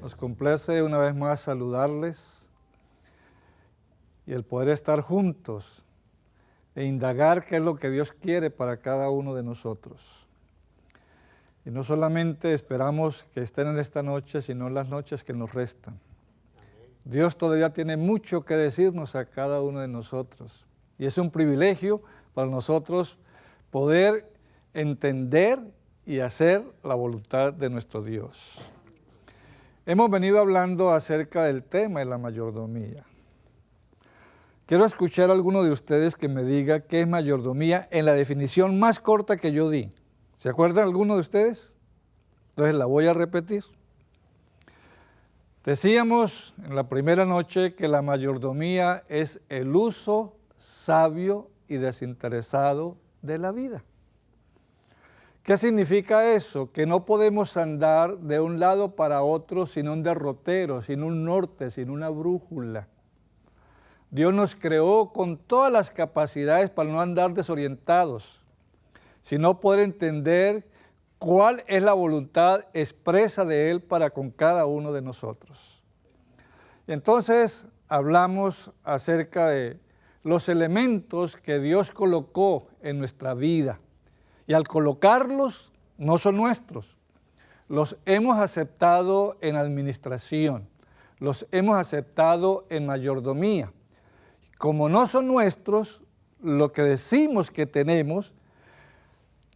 Nos complace una vez más saludarles y el poder estar juntos e indagar qué es lo que Dios quiere para cada uno de nosotros. Y no solamente esperamos que estén en esta noche, sino en las noches que nos restan. Dios todavía tiene mucho que decirnos a cada uno de nosotros. Y es un privilegio para nosotros poder entender y hacer la voluntad de nuestro Dios. Hemos venido hablando acerca del tema de la mayordomía. Quiero escuchar a alguno de ustedes que me diga qué es mayordomía en la definición más corta que yo di. ¿Se acuerdan alguno de ustedes? Entonces la voy a repetir. Decíamos en la primera noche que la mayordomía es el uso sabio y desinteresado de la vida. ¿Qué significa eso? Que no podemos andar de un lado para otro sin un derrotero, sin un norte, sin una brújula. Dios nos creó con todas las capacidades para no andar desorientados, sino poder entender cuál es la voluntad expresa de Él para con cada uno de nosotros. Entonces hablamos acerca de los elementos que Dios colocó en nuestra vida. Y al colocarlos, no son nuestros. Los hemos aceptado en administración, los hemos aceptado en mayordomía. Como no son nuestros, lo que decimos que tenemos,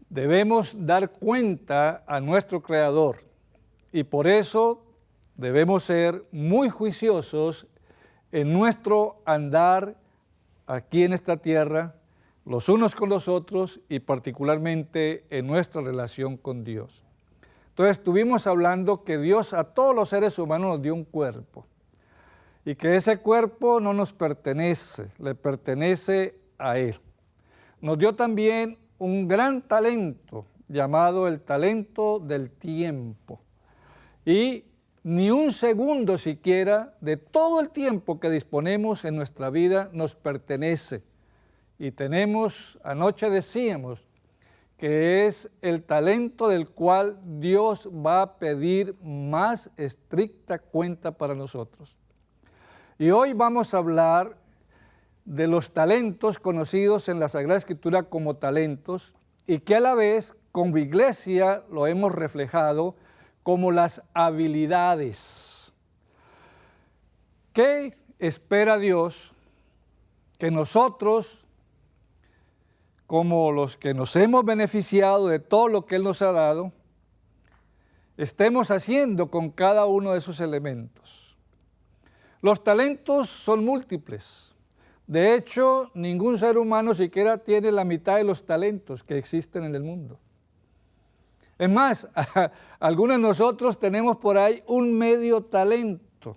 debemos dar cuenta a nuestro Creador. Y por eso debemos ser muy juiciosos en nuestro andar aquí en esta tierra, los unos con los otros y particularmente en nuestra relación con Dios. Entonces estuvimos hablando que Dios a todos los seres humanos nos dio un cuerpo y que ese cuerpo no nos pertenece, le pertenece a Él. Nos dio también un gran talento llamado el talento del tiempo y ni un segundo siquiera de todo el tiempo que disponemos en nuestra vida nos pertenece. Y tenemos, anoche decíamos, que es el talento del cual Dios va a pedir más estricta cuenta para nosotros. Y hoy vamos a hablar de los talentos conocidos en la Sagrada Escritura como talentos y que a la vez como iglesia lo hemos reflejado como las habilidades. ¿Qué espera Dios que nosotros, como los que nos hemos beneficiado de todo lo que Él nos ha dado, estemos haciendo con cada uno de esos elementos? Los talentos son múltiples. De hecho, ningún ser humano siquiera tiene la mitad de los talentos que existen en el mundo. Es más, algunos de nosotros tenemos por ahí un medio talento.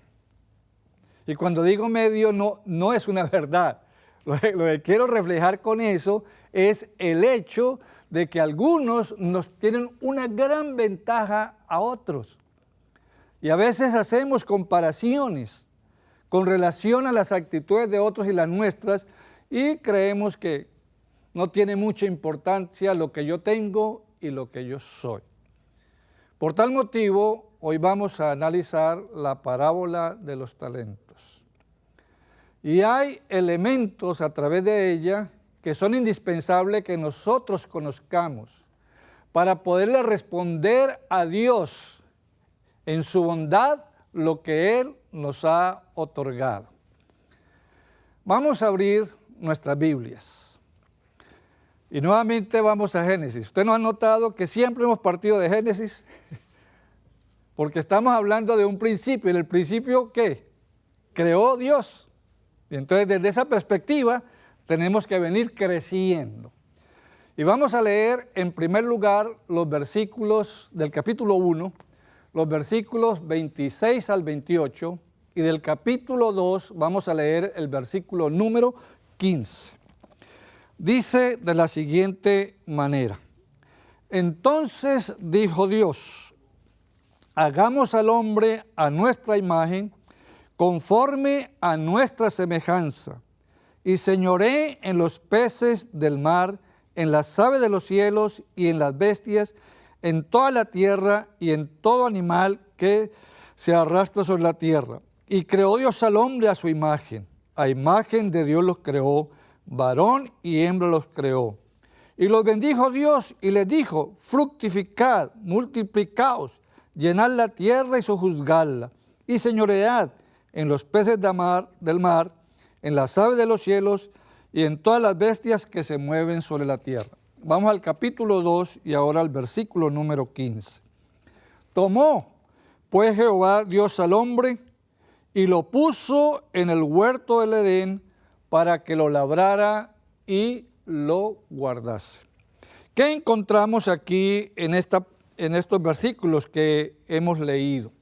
Y cuando digo medio, no es una verdad. Lo que quiero reflejar con eso es el hecho de que algunos nos tienen una gran ventaja a otros. Y a veces hacemos comparaciones con relación a las actitudes de otros y las nuestras y creemos que no tiene mucha importancia lo que yo tengo y lo que yo soy. Por tal motivo, hoy vamos a analizar la parábola de los talentos. Y hay elementos a través de ella que son indispensables que nosotros conozcamos para poderle responder a Dios en su bondad lo que Él nos ha otorgado. Vamos a abrir nuestras Biblias. Y nuevamente vamos a Génesis. ¿Usted no ha notado que siempre hemos partido de Génesis? Porque estamos hablando de un principio. ¿Y el principio qué? Creó Dios. Y entonces desde esa perspectiva tenemos que venir creciendo. Y vamos a leer en primer lugar los versículos del capítulo 1, los versículos 26 al 28, y del capítulo 2 vamos a leer el versículo número 15. Dice de la siguiente manera: entonces dijo Dios, hagamos al hombre a nuestra imagen, conforme a nuestra semejanza, y señoree en los peces del mar, en las aves de los cielos y en las bestias, en toda la tierra y en todo animal que se arrastra sobre la tierra. Y creó Dios al hombre a su imagen. A imagen de Dios los creó, varón y hembra los creó. Y los bendijo Dios y les dijo, fructificad, multiplicaos, llenad la tierra y sojuzgadla, y señoread en los peces del mar, en las aves de los cielos y en todas las bestias que se mueven sobre la tierra. Vamos al capítulo 2 y ahora al versículo número 15. Tomó pues Jehová Dios al hombre y lo puso en el huerto del Edén para que lo labrara y lo guardase. ¿Qué encontramos aquí en estos versículos que hemos leído?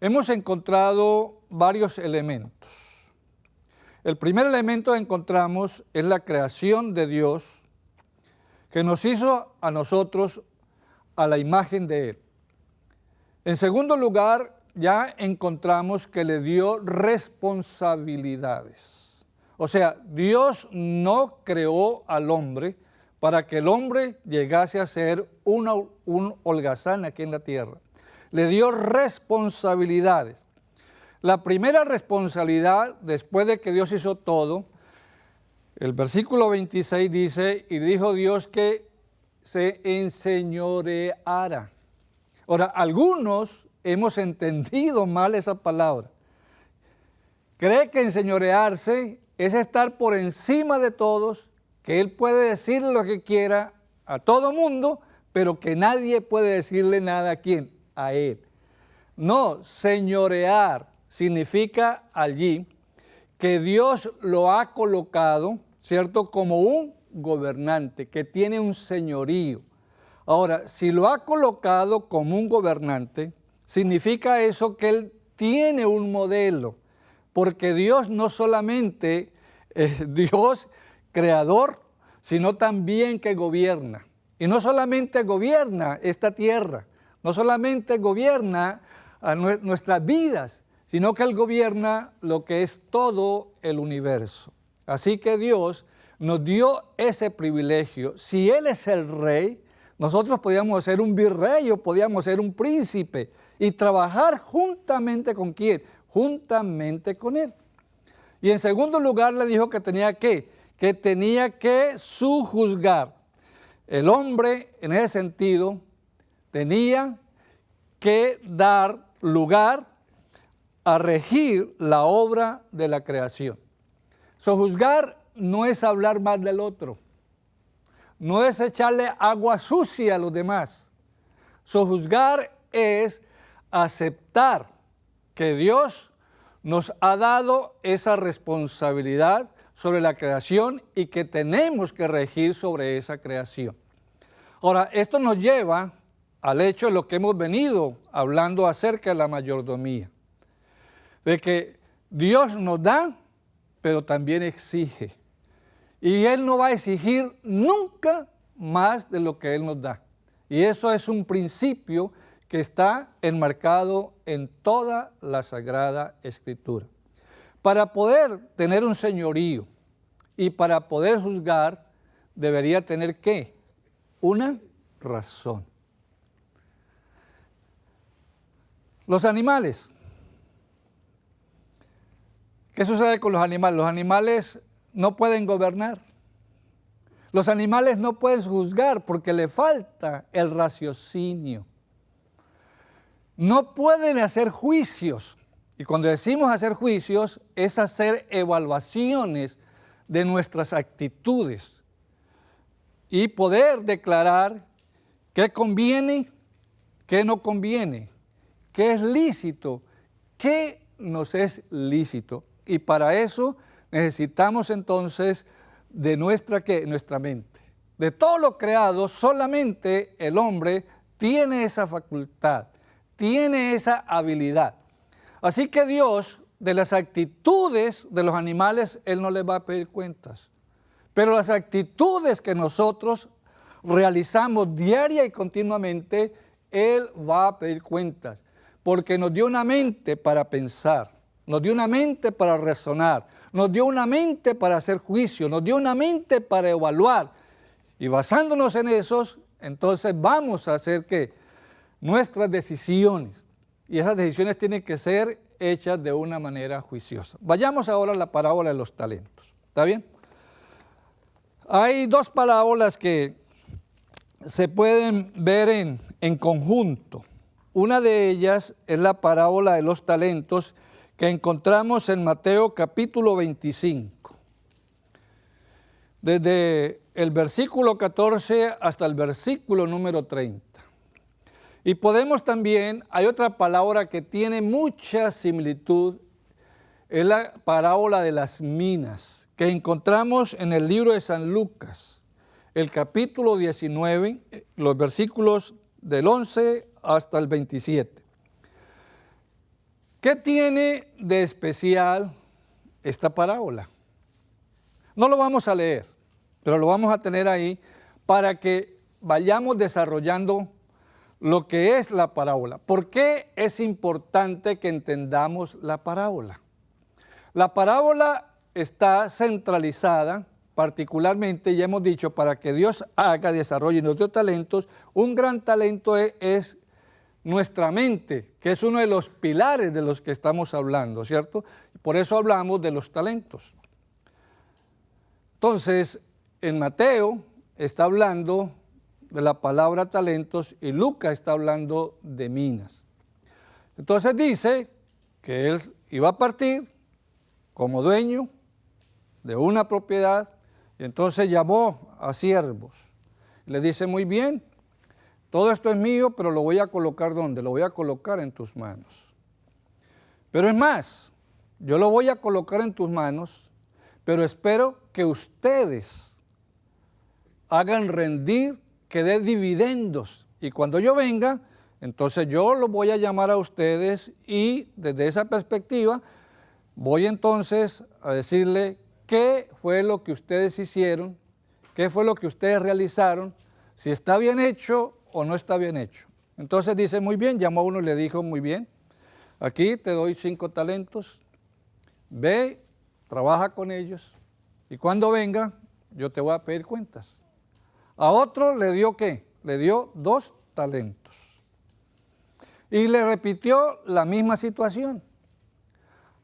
Hemos encontrado varios elementos. El primer elemento que encontramos es la creación de Dios, que nos hizo a nosotros a la imagen de Él. En segundo lugar, ya encontramos que le dio responsabilidades. O sea, Dios no creó al hombre para que el hombre llegase a ser un holgazán aquí en la tierra. Le dio responsabilidades. La primera responsabilidad, después de que Dios hizo todo, el versículo 26 dice, y dijo Dios que se enseñoreara. Ahora, algunos hemos entendido mal esa palabra. Cree que enseñorearse es estar por encima de todos, que Él puede decir lo que quiera a todo mundo, pero que nadie puede decirle nada a quién, a Él. No, señorear significa allí que Dios lo ha colocado, ¿cierto?, como un gobernante, que tiene un señorío. Ahora, si lo ha colocado como un gobernante, significa eso que Él tiene un modelo, porque Dios no solamente es Dios creador, sino también que gobierna. Y no solamente gobierna esta tierra, no solamente gobierna a nuestras vidas, sino que Él gobierna lo que es todo el universo. Así que Dios nos dio ese privilegio. Si Él es el rey, nosotros podíamos ser un virrey o podíamos ser un príncipe y trabajar juntamente con ¿quién? Juntamente con Él. Y en segundo lugar le dijo que tenía que sujuzgar. El hombre, en ese sentido, tenía que dar lugar a regir la obra de la creación. Sojuzgar no es hablar mal del otro, no es echarle agua sucia a los demás. Sojuzgar es aceptar que Dios nos ha dado esa responsabilidad sobre la creación y que tenemos que regir sobre esa creación. Ahora, esto nos lleva al hecho de lo que hemos venido hablando acerca de la mayordomía, de que Dios nos da, pero también exige. Y Él no va a exigir nunca más de lo que Él nos da. Y eso es un principio que está enmarcado en toda la Sagrada Escritura. Para poder tener un señorío y para poder juzgar, debería tener ¿qué? Una razón. Los animales. ¿Qué sucede con los animales? Los animales no pueden gobernar. Los animales no pueden juzgar porque le falta el raciocinio. No pueden hacer juicios. Y cuando decimos hacer juicios, es hacer evaluaciones de nuestras actitudes y poder declarar qué conviene, qué no conviene, qué es lícito, qué nos es lícito. Y para eso necesitamos entonces de nuestra mente. De todo lo creado, solamente el hombre tiene esa facultad, tiene esa habilidad. Así que Dios, de las actitudes de los animales, Él no les va a pedir cuentas. Pero las actitudes que nosotros realizamos diaria y continuamente, Él va a pedir cuentas. Porque nos dio una mente para pensar, nos dio una mente para razonar, nos dio una mente para hacer juicio, nos dio una mente para evaluar. Y basándonos en esos, entonces vamos a hacer ¿qué? Nuestras decisiones. y esas decisiones tienen que ser hechas de una manera juiciosa. Vayamos ahora a la parábola de los talentos. ¿Está bien? Hay dos parábolas que se pueden ver en conjunto. Una de ellas es la parábola de los talentos que encontramos en Mateo capítulo 25. Desde el versículo 14 hasta el versículo número 30. Y podemos también, hay otra palabra que tiene mucha similitud, es la parábola de las minas, que encontramos en el libro de San Lucas, el capítulo 19, los versículos del 11 hasta el 27. ¿Qué tiene de especial esta parábola? No lo vamos a leer, pero lo vamos a tener ahí para que vayamos desarrollando lo que es la parábola. ¿Por qué es importante que entendamos la parábola? La parábola está centralizada, particularmente, ya hemos dicho, para que Dios haga, desarrolle nuestros talentos. Un gran talento es nuestra mente, que es uno de los pilares de los que estamos hablando, ¿cierto? Por eso hablamos de los talentos. Entonces, en Mateo está hablando de la palabra talentos y Lucas está hablando de minas. Entonces dice que él iba a partir como dueño de una propiedad y entonces llamó a siervos. Le dice, muy bien, todo esto es mío, pero lo voy a colocar ¿dónde? Lo voy a colocar en tus manos. Pero es más, yo lo voy a colocar en tus manos, pero espero que ustedes hagan rendir, que dé dividendos. Y cuando yo venga, entonces yo los voy a llamar a ustedes y desde esa perspectiva voy entonces a decirle qué fue lo que ustedes hicieron, qué fue lo que ustedes realizaron, si está bien hecho o no está bien hecho. Entonces dice, muy bien, llamó a uno y le dijo, muy bien, aquí te doy 5 talentos, ve, trabaja con ellos y cuando venga yo te voy a pedir cuentas. A otro le dio ¿qué? Le dio 2 talentos. Y le repitió la misma situación.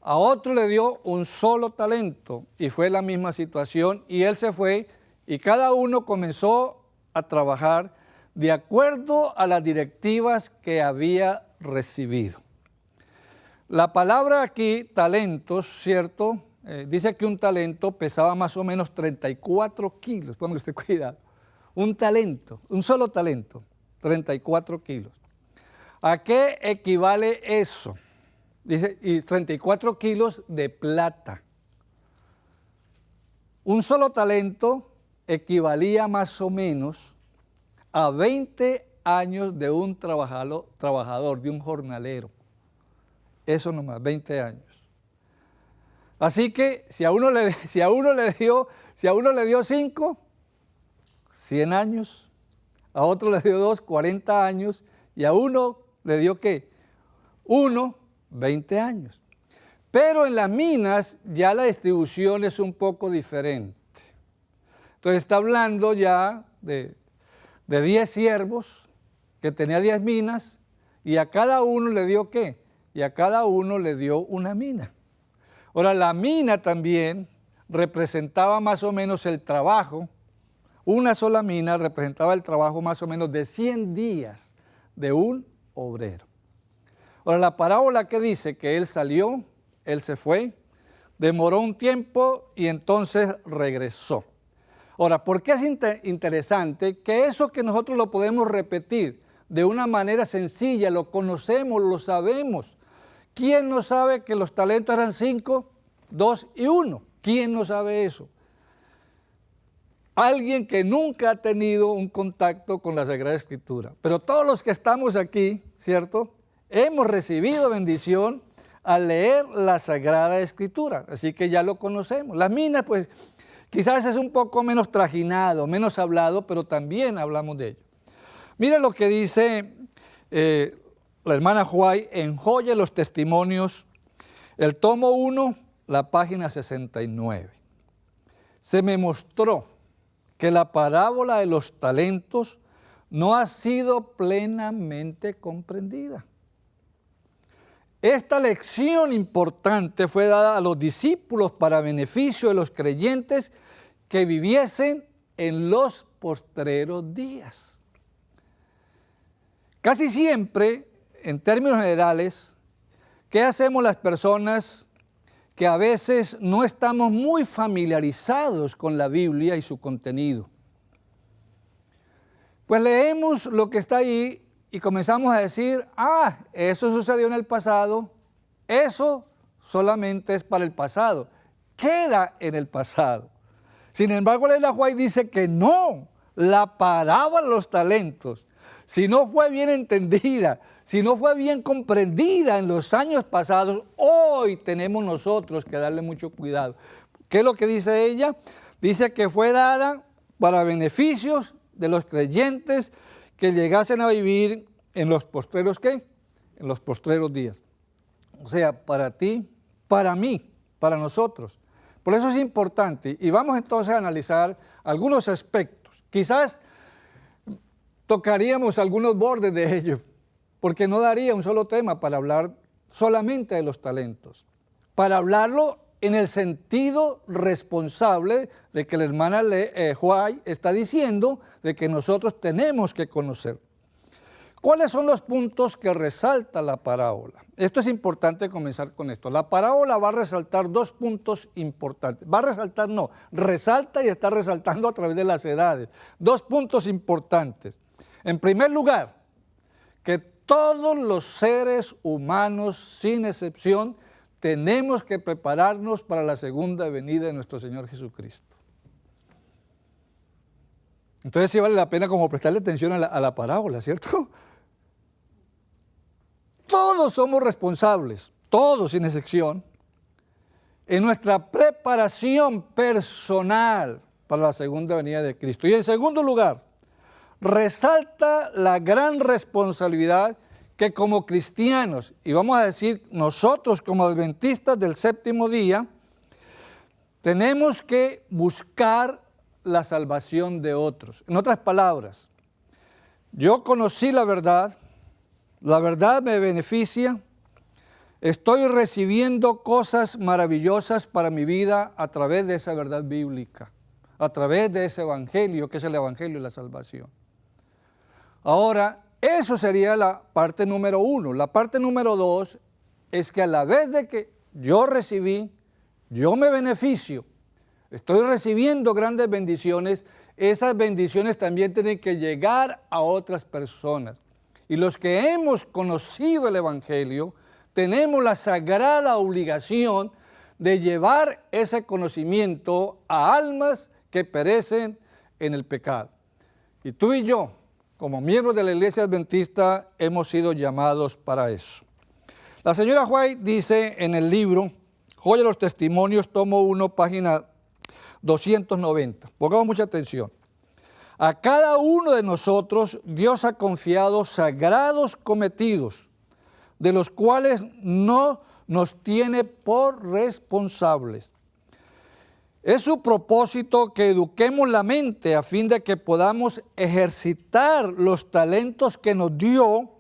A otro le dio un solo talento y fue la misma situación y él se fue y cada uno comenzó a trabajar de acuerdo a las directivas que había recibido. La palabra aquí, talentos, ¿cierto? Dice que un talento pesaba más o menos 34 kilos, ponga usted cuidado. Un talento, un solo talento, 34 kilos. ¿A qué equivale eso? Dice, y 34 kilos de plata. Un solo talento equivalía más o menos a 20 años de un trabajador, de un jornalero. Eso nomás, 20 años. Así que si a uno le dio 5, 100 años, a otro le dio 2, 40 años, y a uno le dio ¿qué? 1, 20 años. Pero en las minas ya la distribución es un poco diferente. Entonces está hablando ya de 10 siervos, que tenía 10 minas, y a cada uno le dio ¿qué? Y a cada uno le dio una mina. Ahora, la mina también representaba más o menos el trabajo. Una sola mina representaba el trabajo más o menos de 100 días de un obrero. Ahora, la parábola que dice que él salió, él se fue, demoró un tiempo y entonces regresó. Ahora, ¿por qué es interesante que eso que nosotros lo podemos repetir de una manera sencilla, lo conocemos, lo sabemos? ¿Quién no sabe que los talentos eran 5, 2 y 1? ¿Quién no sabe eso? Alguien que nunca ha tenido un contacto con la Sagrada Escritura. Pero todos los que estamos aquí, ¿cierto? Hemos recibido bendición al leer la Sagrada Escritura. Así que ya lo conocemos. Las minas, pues, quizás es un poco menos trajinado, menos hablado, pero también hablamos de ello. Mira lo que dice la hermana White en Joya de los Testimonios, el tomo 1, la página 69. Se me mostró que la parábola de los talentos no ha sido plenamente comprendida. Esta lección importante fue dada a los discípulos para beneficio de los creyentes que viviesen en los postreros días. Casi siempre, en términos generales, ¿qué hacemos las personas que a veces no estamos muy familiarizados con la Biblia y su contenido? Pues leemos lo que está ahí y comenzamos a decir, eso sucedió en el pasado, eso solamente es para el pasado, queda en el pasado. Sin embargo, Ellen G. White dice que no, la parábola de los talentos, si no fue bien entendida, si no fue bien comprendida en los años pasados, hoy tenemos nosotros que darle mucho cuidado. ¿Qué es lo que dice ella? Dice que fue dada para beneficios de los creyentes que llegasen a vivir en los postreros, ¿qué? En los postreros días. O sea, para ti, para mí, para nosotros. Por eso es importante, y vamos entonces a analizar algunos aspectos. Quizás tocaríamos algunos bordes de ello, porque no daría un solo tema para hablar solamente de los talentos. Para hablarlo en el sentido responsable de que la hermana White está diciendo de que nosotros tenemos que conocer. ¿Cuáles son los puntos que resalta la parábola? Esto es importante comenzar con esto. La parábola va a resaltar dos puntos importantes. Va a resaltar, no, resalta y está resaltando a través de las edades. Dos puntos importantes. En primer lugar, que todos los seres humanos, sin excepción, tenemos que prepararnos para la segunda venida de nuestro Señor Jesucristo. Entonces sí vale la pena como prestarle atención a la parábola, ¿cierto? Todos somos responsables, todos sin excepción, en nuestra preparación personal para la segunda venida de Cristo. Y en segundo lugar, resalta la gran responsabilidad que como cristianos, y vamos a decir nosotros como adventistas del séptimo día, tenemos que buscar la salvación de otros. En otras palabras, yo conocí la verdad me beneficia, estoy recibiendo cosas maravillosas para mi vida a través de esa verdad bíblica, a través de ese evangelio, que es el evangelio de la salvación. Ahora, eso sería la parte número uno. La parte número dos es que a la vez de que yo recibí, yo me beneficio, estoy recibiendo grandes bendiciones, esas bendiciones también tienen que llegar a otras personas. Y los que hemos conocido el evangelio, tenemos la sagrada obligación de llevar ese conocimiento a almas que perecen en el pecado. Y tú y yo, como miembros de la Iglesia Adventista, hemos sido llamados para eso. La señora White dice en el libro Joya de los Testimonios, tomo 1, página 290. Pongamos mucha atención. A cada uno de nosotros Dios ha confiado sagrados cometidos, de los cuales no nos tiene por responsables. Es su propósito que eduquemos la mente a fin de que podamos ejercitar los talentos que nos dio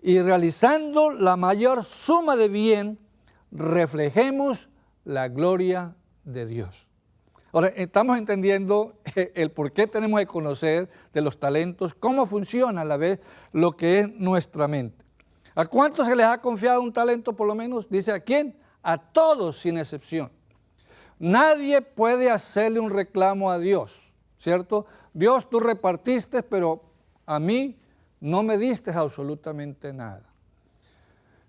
y realizando la mayor suma de bien, reflejemos la gloria de Dios. Ahora, estamos entendiendo el por qué tenemos que conocer de los talentos, cómo funciona a la vez lo que es nuestra mente. ¿A cuántos se les ha confiado un talento por lo menos? Dice, ¿a quién? A todos sin excepción. Nadie puede hacerle un reclamo a Dios, ¿cierto? Dios, tú repartiste, pero a mí no me diste absolutamente nada.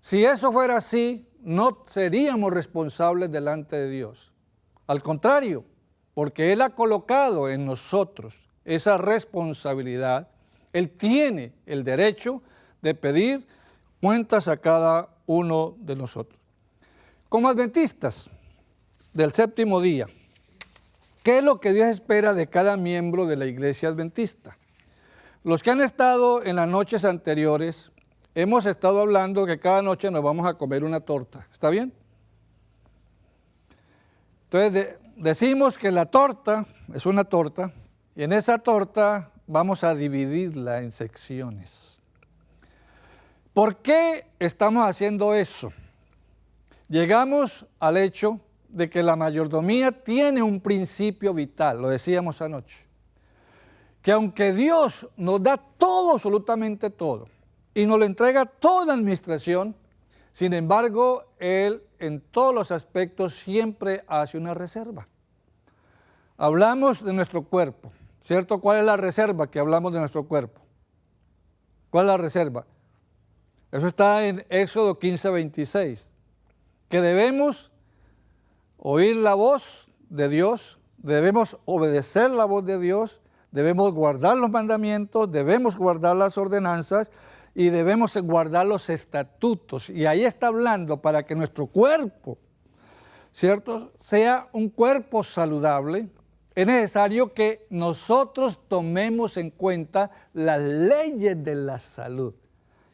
Si eso fuera así, no seríamos responsables delante de Dios. Al contrario, porque Él ha colocado en nosotros esa responsabilidad, Él tiene el derecho de pedir cuentas a cada uno de nosotros. Como adventistas del séptimo día, ¿qué es lo que Dios espera de cada miembro de la iglesia adventista? Los que han estado en las noches anteriores, hemos estado hablando que cada noche nos vamos a comer una torta, ¿está bien? Entonces decimos que la torta es una torta y en esa torta vamos a dividirla en secciones. ¿Por qué estamos haciendo eso? llegamos al hecho de que la mayordomía tiene un principio vital, lo decíamos anoche, que aunque Dios nos da todo, absolutamente todo, y nos lo entrega toda la administración, sin embargo, Él en todos los aspectos siempre hace una reserva. Hablamos de nuestro cuerpo, ¿cierto? ¿Cuál es la reserva que hablamos de nuestro cuerpo? ¿Cuál es la reserva? Eso está en Éxodo 15:26, que debemos oír la voz de Dios, debemos obedecer la voz de Dios, debemos guardar los mandamientos, debemos guardar las ordenanzas y debemos guardar los estatutos. Y ahí está hablando para que nuestro cuerpo, ¿cierto?, sea un cuerpo saludable. Es necesario que nosotros tomemos en cuenta las leyes de la salud.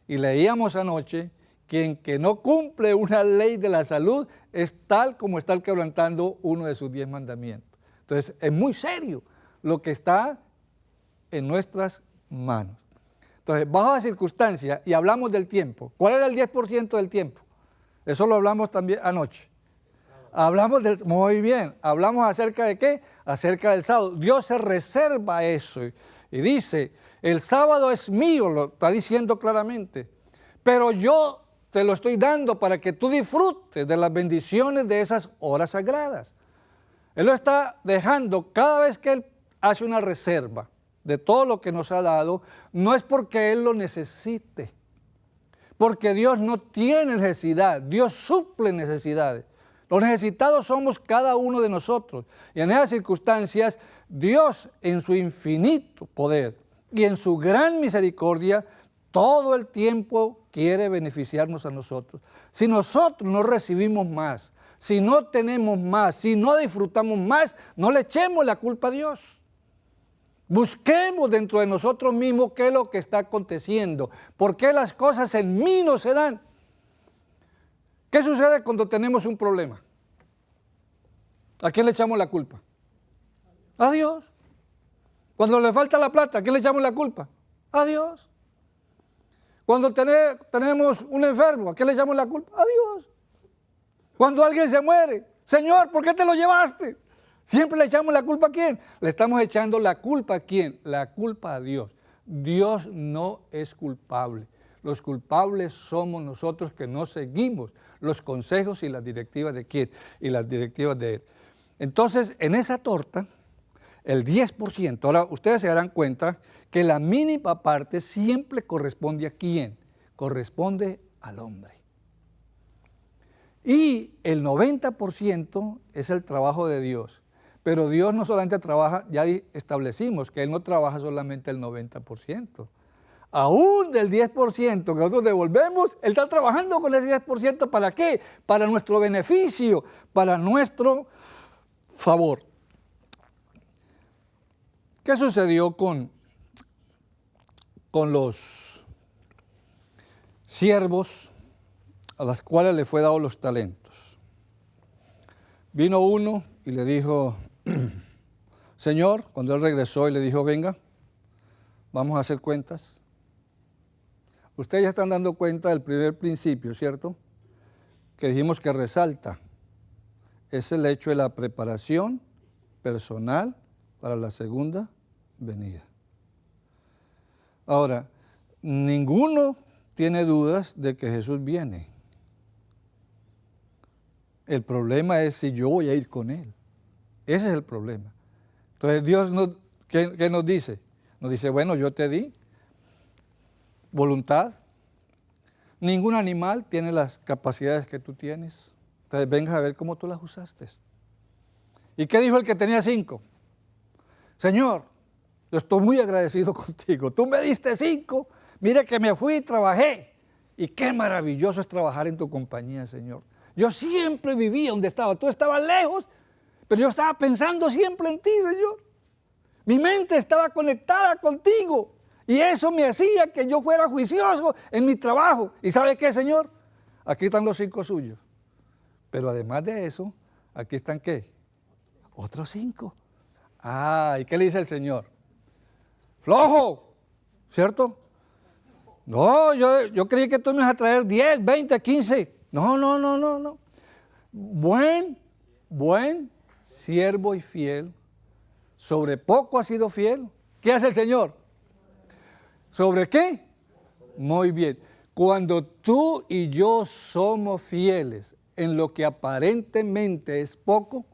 Y leíamos anoche: quien que no cumple una ley de la salud es tal como estar quebrantando uno de sus 10 mandamientos. Entonces, es muy serio lo que está en nuestras manos. Entonces, bajo la circunstancia, y hablamos del tiempo. ¿Cuál era el 10% del tiempo? Eso lo hablamos también anoche. Hablamos del, muy bien, hablamos acerca de qué, acerca del sábado. Dios se reserva eso y dice, el sábado es mío, lo está diciendo claramente, pero yo te lo estoy dando para que tú disfrutes de las bendiciones de esas horas sagradas. Él lo está dejando cada vez que Él hace una reserva de todo lo que nos ha dado, no es porque Él lo necesite, porque Dios no tiene necesidad, Dios suple necesidades. Los necesitados somos cada uno de nosotros. Y en esas circunstancias, Dios en su infinito poder y en su gran misericordia, todo el tiempo quiere beneficiarnos a nosotros. Si nosotros no recibimos más, si no tenemos más, si no disfrutamos más, no le echemos la culpa a Dios. Busquemos dentro de nosotros mismos qué es lo que está aconteciendo, por qué las cosas en mí no se dan. ¿Qué sucede cuando tenemos un problema? ¿A quién le echamos la culpa? A Dios. Cuando le falta la plata, ¿a quién le echamos la culpa? A Dios. Cuando tenemos un enfermo, ¿a quién le echamos la culpa? A Dios. Cuando alguien se muere, Señor, ¿por qué te lo llevaste? Siempre le echamos la culpa a quién. Le estamos echando la culpa a quién. La culpa a Dios. Dios no es culpable. Los culpables somos nosotros que no seguimos los consejos y las directivas de quién y las directivas de Él. Entonces, en esa torta, el 10%, ahora ustedes se darán cuenta que la mínima parte siempre corresponde a quién, corresponde al hombre. Y el 90% es el trabajo de Dios. Pero Dios no solamente trabaja, ya establecimos que Él no trabaja solamente el 90%. Aún del 10% que nosotros devolvemos, Él está trabajando con ese 10%. ¿Para qué? Para nuestro beneficio, para nuestro favor. ¿Qué sucedió con los siervos a los cuales le fue dado los talentos? Vino uno y le dijo, Señor, cuando él regresó y le dijo, venga, vamos a hacer cuentas. Ustedes ya están dando cuenta del primer principio, ¿cierto? Que dijimos que resalta. Es el hecho de la preparación personal para la segunda venida. Ahora, ninguno tiene dudas de que Jesús viene. El problema es si yo voy a ir con Él. Ese es el problema. Entonces Dios, ¿qué nos dice? Nos dice, bueno, yo te di voluntad. Ningún animal tiene las capacidades que tú tienes. Entonces vengas a ver cómo tú las usaste. ¿Y qué dijo el que tenía 5? Señor, yo estoy muy agradecido contigo. Tú me diste 5. Mira que me fui y trabajé. Y qué maravilloso es trabajar en tu compañía, Señor. Yo siempre vivía donde estaba. Tú estabas lejos, pero yo estaba pensando siempre en ti, Señor. Mi mente estaba conectada contigo. Y eso me hacía que yo fuera juicioso en mi trabajo. ¿Y sabe qué, Señor? Aquí están los 5 suyos. Pero además de eso, aquí están ¿qué? Otros 5. Ah, ¿y qué le dice el Señor? Flojo, ¿cierto? No, yo creí que tú me ibas a traer 10, 20, 15. No. buen siervo y fiel, sobre poco has sido fiel. ¿Qué hace el Señor? ¿Sobre qué? Muy bien. Cuando tú y yo somos fieles en lo que aparentemente es poco,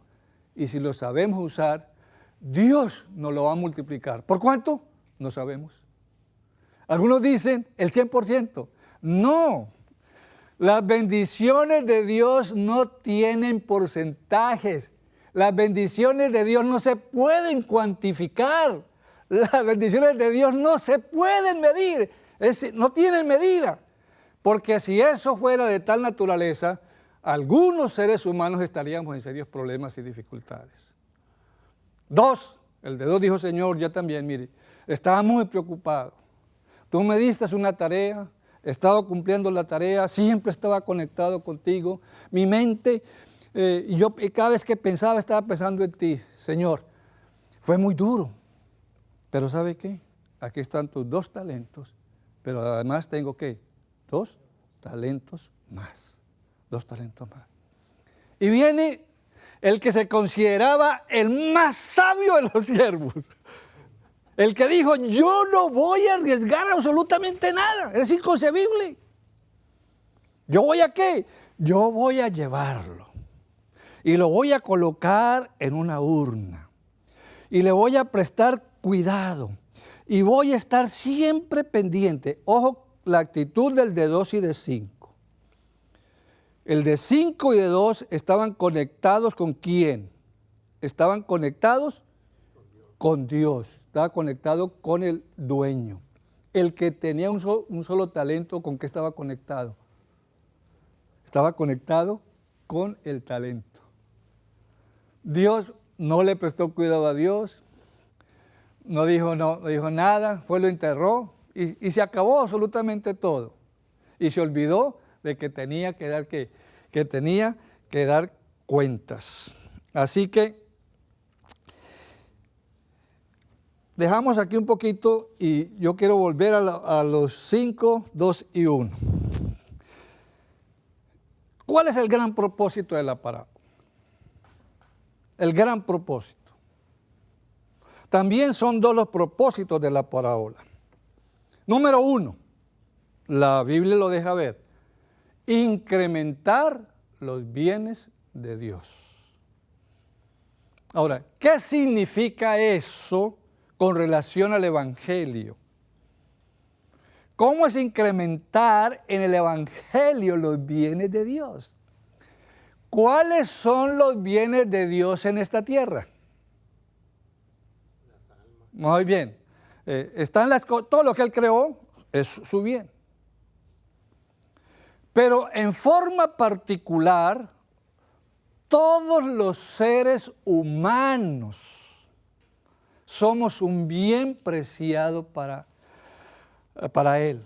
y si lo sabemos usar, Dios nos lo va a multiplicar. ¿Por cuánto? No sabemos. Algunos dicen el 100%. No. Las bendiciones de Dios no tienen porcentajes. Las bendiciones de Dios no se pueden cuantificar. Las bendiciones de Dios no se pueden medir. Es decir, no tienen medida. Porque si eso fuera de tal naturaleza, algunos seres humanos estaríamos en serios problemas y dificultades. El de 2 dijo, Señor, yo también, mire, estaba muy preocupado. Tú me diste una tarea, he estado cumpliendo la tarea, siempre estaba conectado contigo. Mi mente, yo cada vez que pensaba, estaba pensando en ti. Señor, fue muy duro, pero ¿sabe qué? Aquí están tus 2 talentos, pero además tengo, ¿qué? 2 talentos más. 2 talentos más. Y viene el que se consideraba el más sabio de los siervos. El que dijo, yo no voy a arriesgar absolutamente nada, es inconcebible. ¿Yo voy a qué? Yo voy a llevarlo y lo voy a colocar en una urna y le voy a prestar cuidado y voy a estar siempre pendiente. Ojo, la actitud del de 2 y de 5. El de 5 y de 2 estaban conectados ¿con quién? Estaban conectados con Dios. Estaba conectado con el dueño. El que tenía un solo talento, ¿con qué estaba conectado? Estaba conectado con el talento. Dios no le prestó cuidado a Dios, no dijo nada, lo enterró y se acabó absolutamente todo. Y se olvidó de que tenía que dar, que tenía que dar cuentas. Así que dejamos aquí un poquito y yo quiero volver a los 5, 2 y 1. ¿Cuál es el gran propósito de la parábola? El gran propósito. También son 2 los propósitos de la parábola. Número 1, la Biblia lo deja ver, incrementar los bienes de Dios. Ahora, ¿qué significa eso con relación al Evangelio? ¿Cómo es incrementar en el Evangelio los bienes de Dios? ¿Cuáles son los bienes de Dios en esta tierra? Muy bien. Todo lo que Él creó es su bien. Pero en forma particular, todos los seres humanos somos un bien preciado para Él.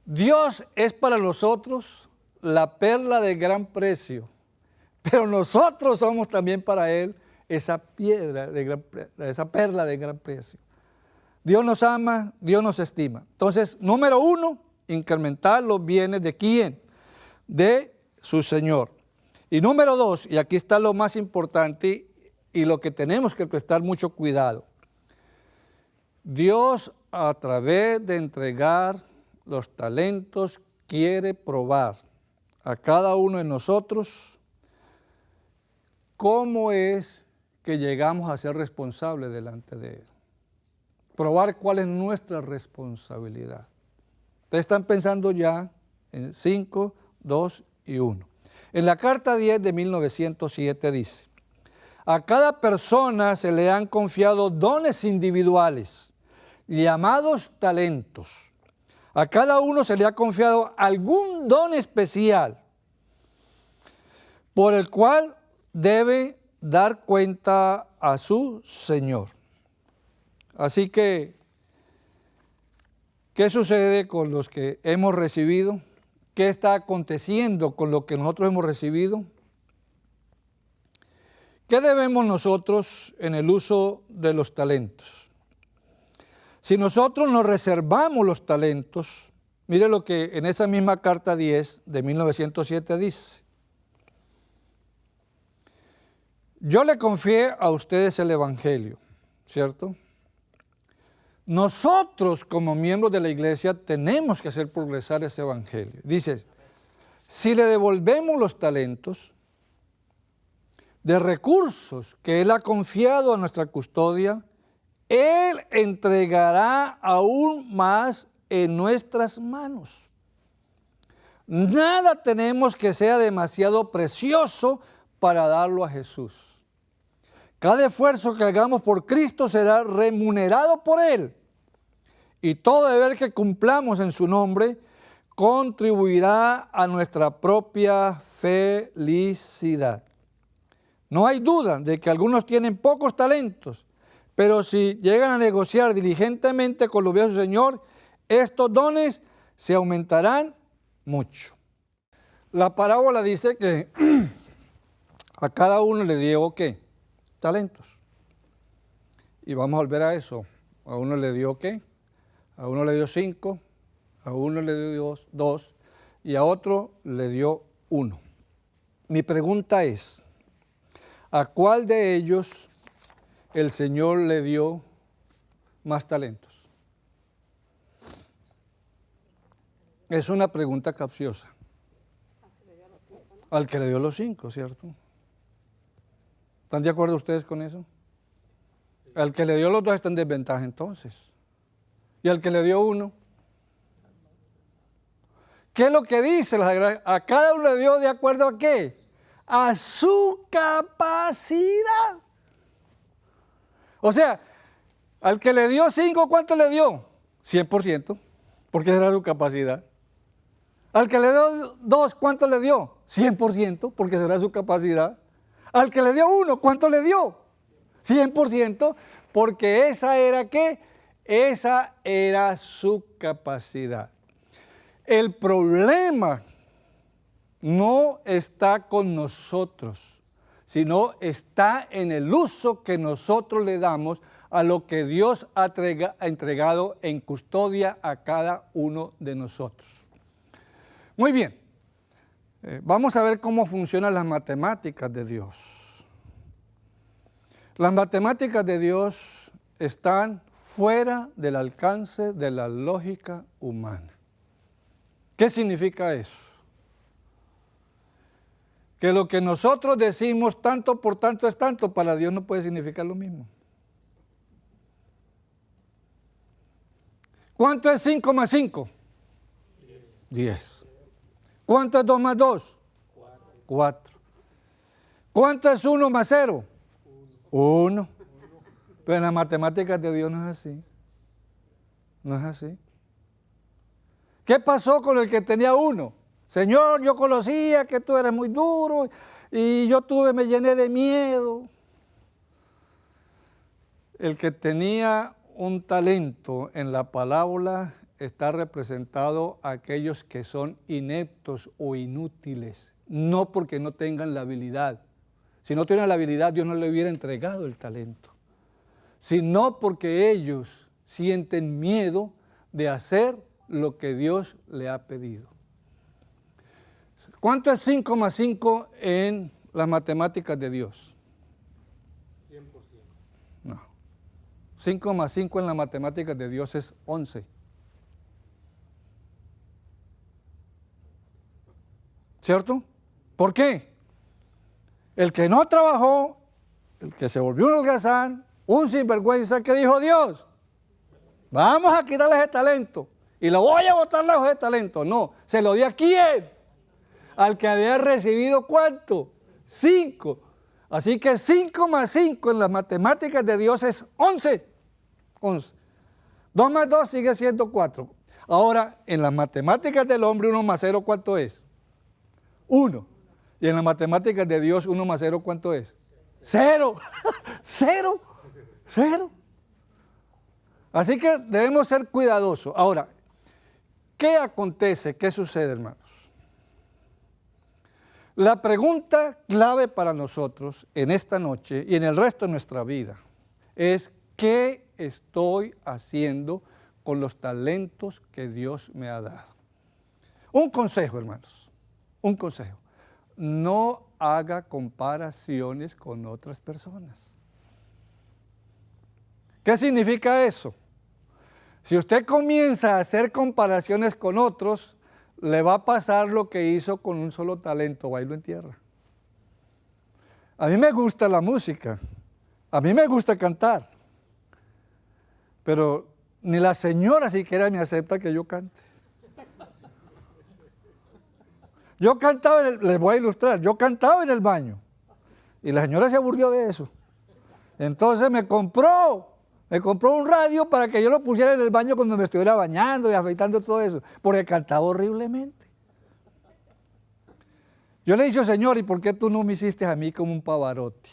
Dios es para nosotros la perla de gran precio, pero nosotros somos también para Él esa perla de gran precio. Dios nos ama, Dios nos estima. Entonces, número 1, incrementar los bienes ¿de quién? De su Señor. Y número 2, y aquí está lo más importante y lo que tenemos que prestar mucho cuidado. Dios, a través de entregar los talentos, quiere probar a cada uno de nosotros cómo es que llegamos a ser responsables delante de Él. Probar cuál es nuestra responsabilidad. Ustedes están pensando ya en 5, 2 y 1. En la carta 10 de 1907 dice, a cada persona se le han confiado dones individuales, llamados talentos. A cada uno se le ha confiado algún don especial, por el cual debe dar cuenta a su Señor. Así que, ¿qué sucede con los que hemos recibido? ¿Qué está aconteciendo con lo que nosotros hemos recibido? ¿Qué debemos nosotros en el uso de los talentos? Si nosotros nos reservamos los talentos, mire lo que en esa misma carta 10 de 1907 dice, Yo le confié a ustedes el Evangelio, ¿cierto? Nosotros como miembros de la iglesia tenemos que hacer progresar ese Evangelio. Dice, si le devolvemos los talentos de recursos que Él ha confiado a nuestra custodia, Él entregará aún más en nuestras manos. Nada tenemos que sea demasiado precioso para darlo a Jesús. Cada esfuerzo que hagamos por Cristo será remunerado por Él. Y todo deber que cumplamos en su nombre contribuirá a nuestra propia felicidad. No hay duda de que algunos tienen pocos talentos, pero si llegan a negociar diligentemente con los bienes de su Señor, estos dones se aumentarán mucho. La parábola dice que a cada uno le dio, ¿qué? Talentos. Y vamos a volver a eso. A uno le dio, ¿qué? A uno le dio 5, a uno le dio 2 y a otro le dio 1. Mi pregunta es, ¿a cuál de ellos el Señor le dio más talentos? Es una pregunta capciosa. Al que le dio los 5, ¿cierto? ¿Están de acuerdo ustedes con eso? Al que le dio los 2 está en desventaja entonces. ¿Y al que le dio 1? ¿Qué es lo que dice la Sagrada? A cada uno le dio de acuerdo a qué? A su capacidad. O sea, al que le dio 5, ¿cuánto le dio? 100%, porque esa era su capacidad. Al que le dio 2, ¿cuánto le dio? 100%, porque será su capacidad. Al que le dio 1, ¿cuánto le dio? 100%, porque esa era ¿qué? Esa era su capacidad. El problema no está con nosotros, sino está en el uso que nosotros le damos a lo que Dios ha entregado en custodia a cada uno de nosotros. Muy bien, vamos a ver cómo funcionan las matemáticas de Dios. Las matemáticas de Dios están fuera del alcance de la lógica humana. ¿Qué significa eso? Que lo que nosotros decimos tanto por tanto es tanto, para Dios no puede significar lo mismo. ¿Cuánto es 5 más 5? 10. ¿Cuánto es 2 más 2? 4. ¿Cuánto es 1 más 0? 1. Pero en las matemáticas de Dios no es así. No es así. ¿Qué pasó con el que tenía 1? Señor, yo conocía que tú eres muy duro y me llené de miedo. El que tenía un talento en la parábola está representado a aquellos que son ineptos o inútiles, no porque no tengan la habilidad. Si no tuvieran la habilidad, Dios no le hubiera entregado el talento, sino porque ellos sienten miedo de hacer lo que Dios le ha pedido. ¿Cuánto es 5 más 5 en las matemáticas de Dios? 100%. No. 5 más 5 en las matemáticas de Dios es 11. ¿Cierto? ¿Por qué? El que no trabajó, el que se volvió un holgazán, un sinvergüenza, ¿qué dijo Dios? Vamos a quitarle ese talento y lo voy a botar lejos de ese talento. No, ¿se lo dio a quién? Al que había recibido ¿cuánto? 5. Así que 5 más 5 en las matemáticas de Dios es 11. 11. 2 más 2 sigue siendo 4. Ahora, en las matemáticas del hombre, 1 más 0, ¿cuánto es? 1. Y en las matemáticas de Dios, 1 más 0, ¿cuánto es? 0. 0. 0. Así que debemos ser cuidadosos. Ahora, ¿qué acontece? ¿Qué sucede, hermanos? La pregunta clave para nosotros en esta noche y en el resto de nuestra vida es ¿qué estoy haciendo con los talentos que Dios me ha dado? Un consejo, hermanos, un consejo. No haga comparaciones con otras personas. ¿Qué significa eso? Si usted comienza a hacer comparaciones con otros, le va a pasar lo que hizo con un solo talento, bailo en tierra. A mí me gusta la música, a mí me gusta cantar, pero ni la señora siquiera me acepta que yo cante. Yo cantaba, les voy a ilustrar, yo cantaba en el baño y la señora se aburrió de eso. Entonces me compró un radio para que yo lo pusiera en el baño cuando me estuviera bañando y afeitando todo eso, porque cantaba horriblemente. Yo le dije, Señor, ¿y por qué tú no me hiciste a mí como un Pavarotti?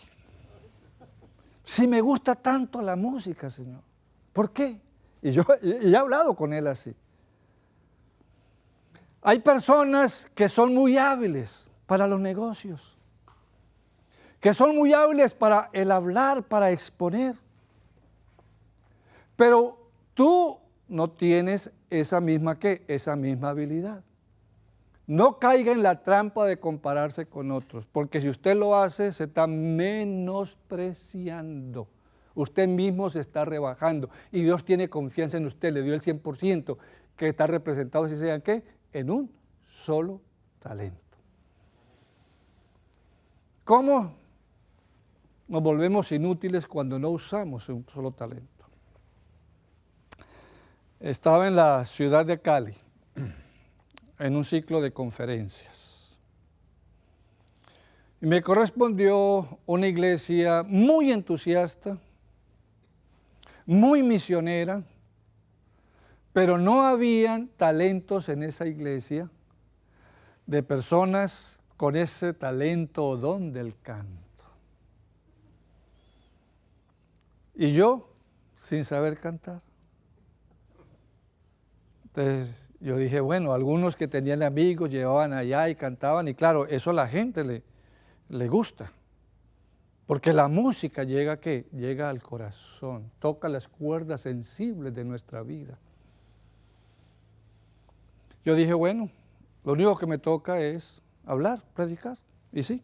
Si me gusta tanto la música, Señor, ¿por qué? Y he hablado con él así. Hay personas que son muy hábiles para los negocios, que son muy hábiles para el hablar, para exponer. Pero tú no tienes esa misma habilidad. No caiga en la trampa de compararse con otros, porque si usted lo hace, se está menospreciando. Usted mismo se está rebajando y Dios tiene confianza en usted, le dio el 100%, que está representado, si sean qué, en un solo talento. ¿Cómo nos volvemos inútiles cuando no usamos un solo talento? Estaba en la ciudad de Cali, en un ciclo de conferencias. Y me correspondió una iglesia muy entusiasta, muy misionera, pero no habían talentos en esa iglesia de personas con ese talento o don del canto. Y yo, sin saber cantar. Entonces yo dije, bueno, algunos que tenían amigos llevaban allá y cantaban, y claro, eso a la gente le gusta, porque la música llega al corazón, toca las cuerdas sensibles de nuestra vida. Yo dije, bueno, lo único que me toca es hablar, predicar, y sí.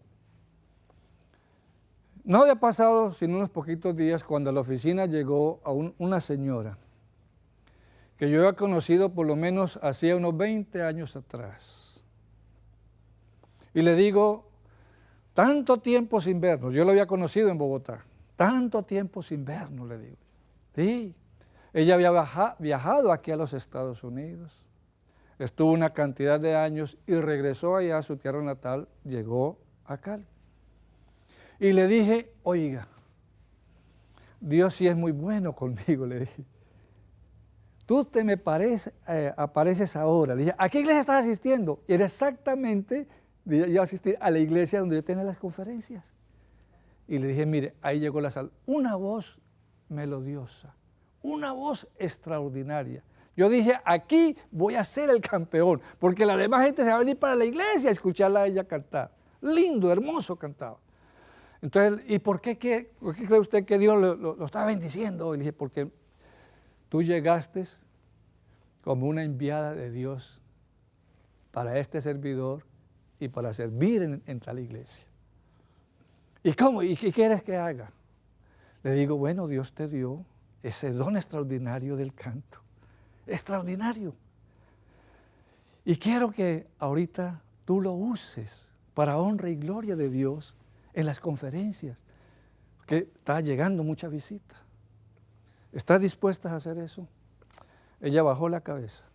No había pasado sino unos poquitos días cuando a la oficina llegó una señora que yo había conocido por lo menos hacía unos 20 años atrás. Y le digo, tanto tiempo sin vernos, yo lo había conocido en Bogotá, tanto tiempo sin vernos, le digo. Sí, ella había viajado aquí a los Estados Unidos, estuvo una cantidad de años y regresó allá a su tierra natal, llegó a Cali. Y le dije, oiga, Dios sí es muy bueno conmigo, le dije. Tú te me apareces ahora. Le dije, ¿a qué iglesia estás asistiendo? Y era exactamente, yo asistí a la iglesia donde yo tenía las conferencias. Y le dije, mire, ahí llegó la sal. Una voz melodiosa, una voz extraordinaria. Yo dije, aquí voy a ser el campeón, porque la demás gente se va a venir para la iglesia a escucharla a ella cantar. Lindo, hermoso cantaba. Entonces, ¿y por qué cree usted que Dios lo está bendiciendo? Y le dije, porque tú llegaste como una enviada de Dios para este servidor y para servir en tal iglesia. ¿Y cómo? ¿Y qué quieres que haga? Le digo, bueno, Dios te dio ese don extraordinario del canto. Extraordinario. Y quiero que ahorita tú lo uses para honra y gloria de Dios en las conferencias, porque está llegando mucha visita. ¿Estás dispuesta a hacer eso? Ella bajó la cabeza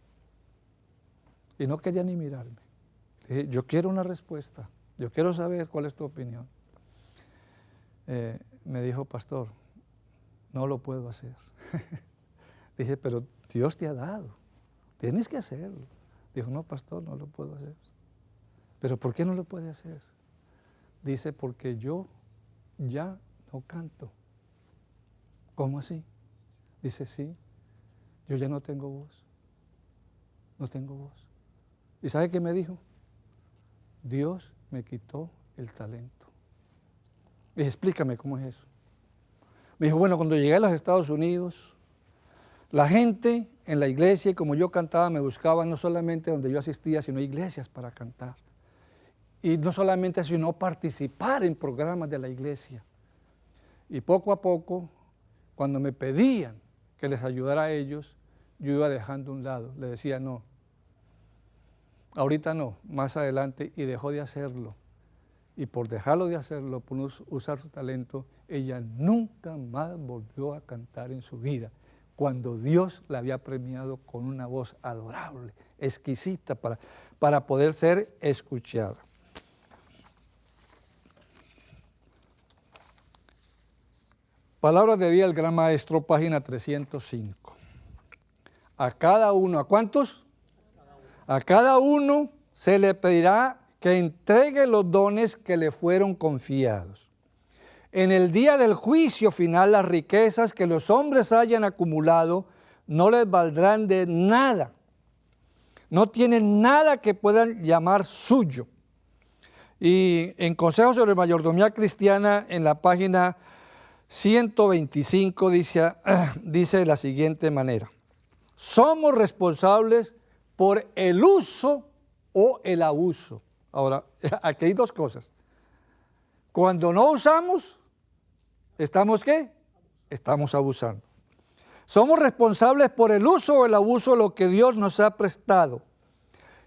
y no quería ni mirarme. Le dije, yo quiero una respuesta, yo quiero saber cuál es tu opinión. Me dijo, pastor, no lo puedo hacer. Dije, pero Dios te ha dado, tienes que hacerlo. Dijo, no, pastor, no lo puedo hacer. ¿Pero por qué no lo puede hacer? Dice, porque yo ya no canto. ¿Cómo así? Dice, sí, yo ya no tengo voz. No tengo voz. ¿Y sabe qué me dijo? Dios me quitó el talento. Le dije, explícame cómo es eso. Me dijo, bueno, cuando llegué a los Estados Unidos, la gente en la iglesia, y como yo cantaba, me buscaba no solamente donde yo asistía, sino iglesias para cantar. Y no solamente eso, sino participar en programas de la iglesia. Y poco a poco, cuando me pedían que les ayudara a ellos, yo iba dejando a un lado. Le decía, no, ahorita no, más adelante, y dejó de hacerlo. Y por dejarlo de hacerlo, por no usar su talento, ella nunca más volvió a cantar en su vida, cuando Dios la había premiado con una voz adorable, exquisita, para poder ser escuchada. Palabras de vida del Gran Maestro, página 305. A cada uno, ¿a cuántos? A cada uno se le pedirá que entregue los dones que le fueron confiados. En el día del juicio final, las riquezas que los hombres hayan acumulado no les valdrán de nada. No tienen nada que puedan llamar suyo. Y en Consejos sobre Mayordomía Cristiana, en la página 125, dice de la siguiente manera: somos responsables por el uso o el abuso. Ahora, aquí hay dos cosas. Cuando no usamos, ¿estamos qué? Estamos abusando. Somos responsables por el uso o el abuso de lo que Dios nos ha prestado.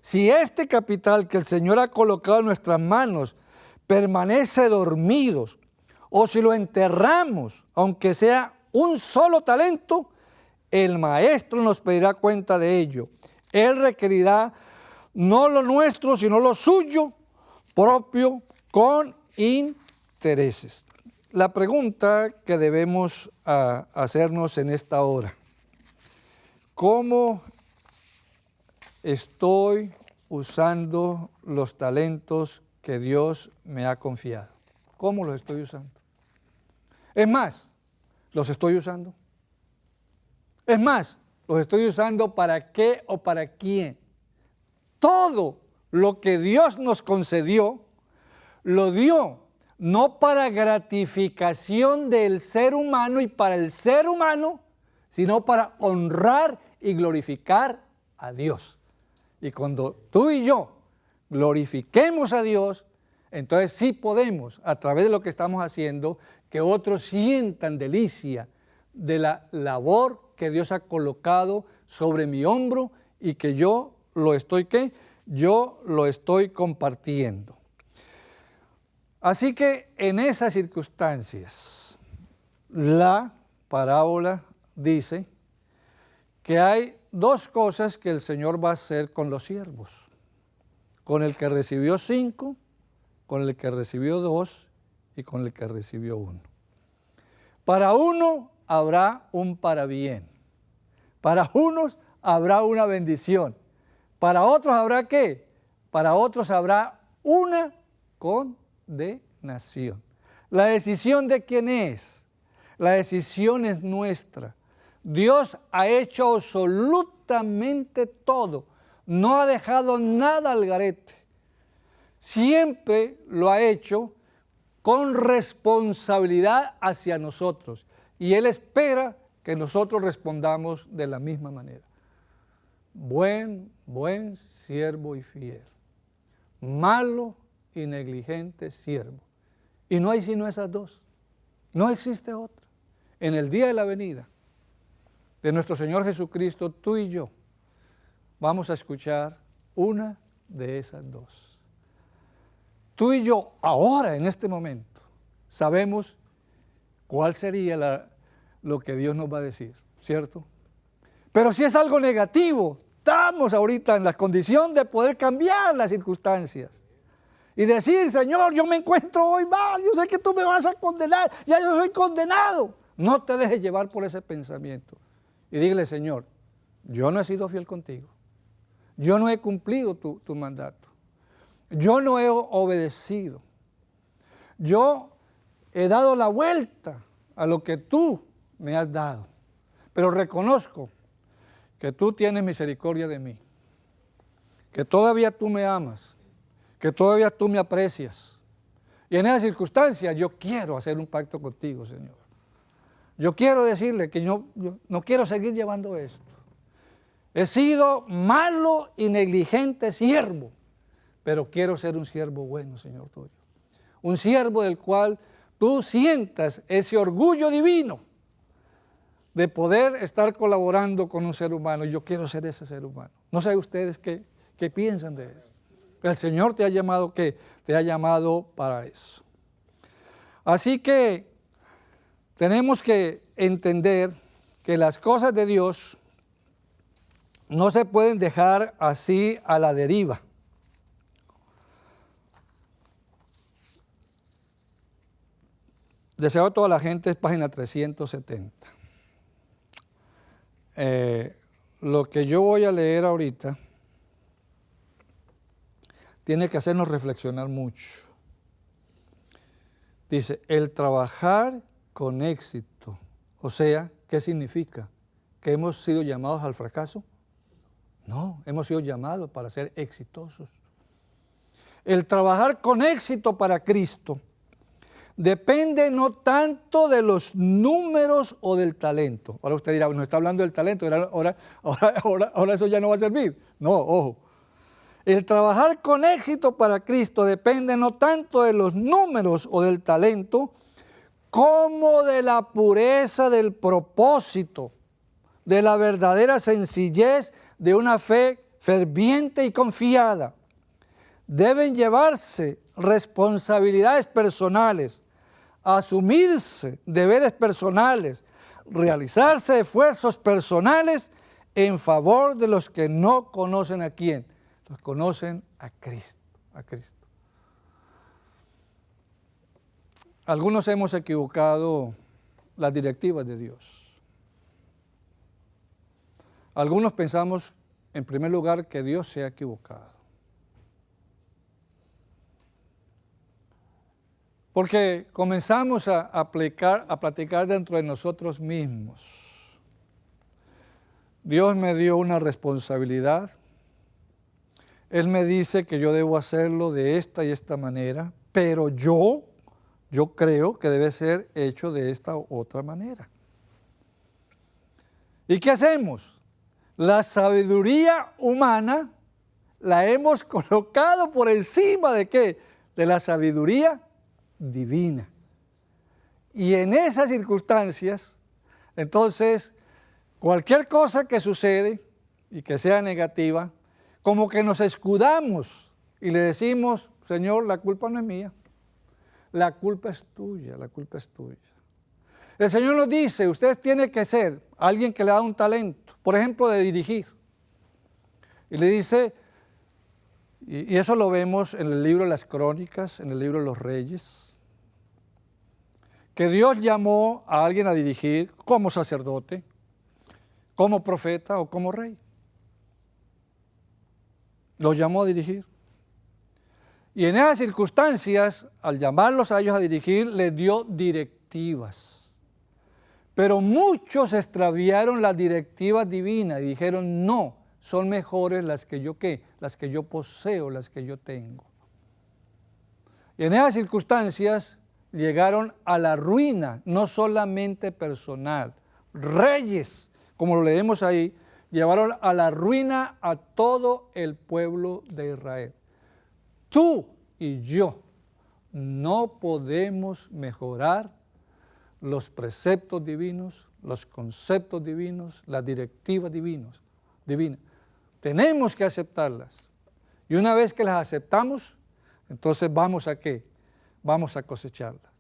Si este capital que el Señor ha colocado en nuestras manos permanece dormidos, o si lo enterramos, aunque sea un solo talento, el maestro nos pedirá cuenta de ello. Él requerirá no lo nuestro, sino lo suyo propio con intereses. La pregunta que debemos hacernos en esta hora: ¿cómo estoy usando los talentos que Dios me ha confiado? ¿Cómo los estoy usando? Es más, ¿los estoy usando? Es más, ¿los estoy usando para qué o para quién? Todo lo que Dios nos concedió, lo dio no para gratificación del ser humano y para el ser humano, sino para honrar y glorificar a Dios. Y cuando tú y yo glorifiquemos a Dios, entonces sí podemos, a través de lo que estamos haciendo, que otros sientan delicia de la labor que Dios ha colocado sobre mi hombro y que yo lo estoy, ¿qué? Yo lo estoy compartiendo. Así que en esas circunstancias, la parábola dice que hay dos cosas que el Señor va a hacer con los siervos: con el que recibió 5, con el que recibió 2 y con el que recibió 1. Para uno habrá un parabién, para unos habrá una bendición, para otros habrá ¿qué? Para otros habrá una condenación. ¿La decisión de quién es? La decisión es nuestra. Dios ha hecho absolutamente todo, no ha dejado nada al garete. Siempre lo ha hecho con responsabilidad hacia nosotros, y Él espera que nosotros respondamos de la misma manera. Buen siervo y fiel, malo y negligente siervo. Y no hay sino esas dos, no existe otra. En el día de la venida de nuestro Señor Jesucristo, tú y yo vamos a escuchar una de esas dos. Tú y yo ahora, en este momento, sabemos cuál sería lo que Dios nos va a decir, ¿cierto? Pero si es algo negativo, estamos ahorita en la condición de poder cambiar las circunstancias y decir: Señor, yo me encuentro hoy mal, yo sé que tú me vas a condenar, ya yo soy condenado. No te dejes llevar por ese pensamiento y dígale: Señor, yo no he sido fiel contigo, yo no he cumplido tu mandato, yo no he obedecido, yo he dado la vuelta a lo que tú me has dado, pero reconozco que tú tienes misericordia de mí, que todavía tú me amas, que todavía tú me aprecias. Y en esas circunstancias yo quiero hacer un pacto contigo, Señor. Yo quiero decirle que yo no quiero seguir llevando esto. He sido malo y negligente siervo, pero quiero ser un siervo bueno, Señor tuyo. Un siervo del cual tú sientas ese orgullo divino de poder estar colaborando con un ser humano. Y yo quiero ser ese ser humano. No sé ustedes qué piensan de eso. El Señor te ha llamado, ¿qué? Te ha llamado para eso. Así que tenemos que entender que las cosas de Dios no se pueden dejar así a la deriva. Deseo a toda la gente, es página 370. Lo que yo voy a leer ahorita tiene que hacernos reflexionar mucho. Dice, el trabajar con éxito. O sea, ¿qué significa? ¿Que hemos sido llamados al fracaso? No, hemos sido llamados para ser exitosos. El trabajar con éxito para Cristo depende no tanto de los números o del talento. Ahora usted dirá, no está hablando del talento, ahora eso ya no va a servir. No, ojo. El trabajar con éxito para Cristo depende no tanto de los números o del talento, como de la pureza del propósito, de la verdadera sencillez de una fe ferviente y confiada. Deben llevarse responsabilidades personales, asumirse deberes personales, realizarse esfuerzos personales en favor de los que no conocen a quién, los conocen a Cristo, a Cristo. Algunos hemos equivocado las directivas de Dios. Algunos pensamos, en primer lugar, que Dios se ha equivocado. Porque comenzamos a platicar dentro de nosotros mismos. Dios me dio una responsabilidad. Él me dice que yo debo hacerlo de esta y esta manera, pero yo creo que debe ser hecho de esta u otra manera. ¿Y qué hacemos? La sabiduría humana la hemos colocado por encima ¿de qué? De la sabiduría divina. Y en esas circunstancias, entonces, cualquier cosa que sucede y que sea negativa, como que nos escudamos y le decimos, Señor, la culpa no es mía, la culpa es tuya, la culpa es tuya. El Señor nos dice, usted tiene que ser alguien que le da un talento, por ejemplo, de dirigir. Y le dice, y eso lo vemos en el libro de las Crónicas, en el libro de los Reyes, que Dios llamó a alguien a dirigir como sacerdote, como profeta o como rey. Los llamó a dirigir. Y en esas circunstancias, al llamarlos a ellos a dirigir, les dio directivas. Pero muchos extraviaron las directivas divinas y dijeron, no, son mejores las que yo, ¿qué? Las que yo poseo, las que yo tengo. Y en esas circunstancias llegaron a la ruina, no solamente personal. Reyes, como lo leemos ahí, llevaron a la ruina a todo el pueblo de Israel. Tú y yo no podemos mejorar los preceptos divinos, los conceptos divinos, las directivas divinas. Tenemos que aceptarlas. Y una vez que las aceptamos, entonces vamos a ¿qué? Vamos a cosecharlas.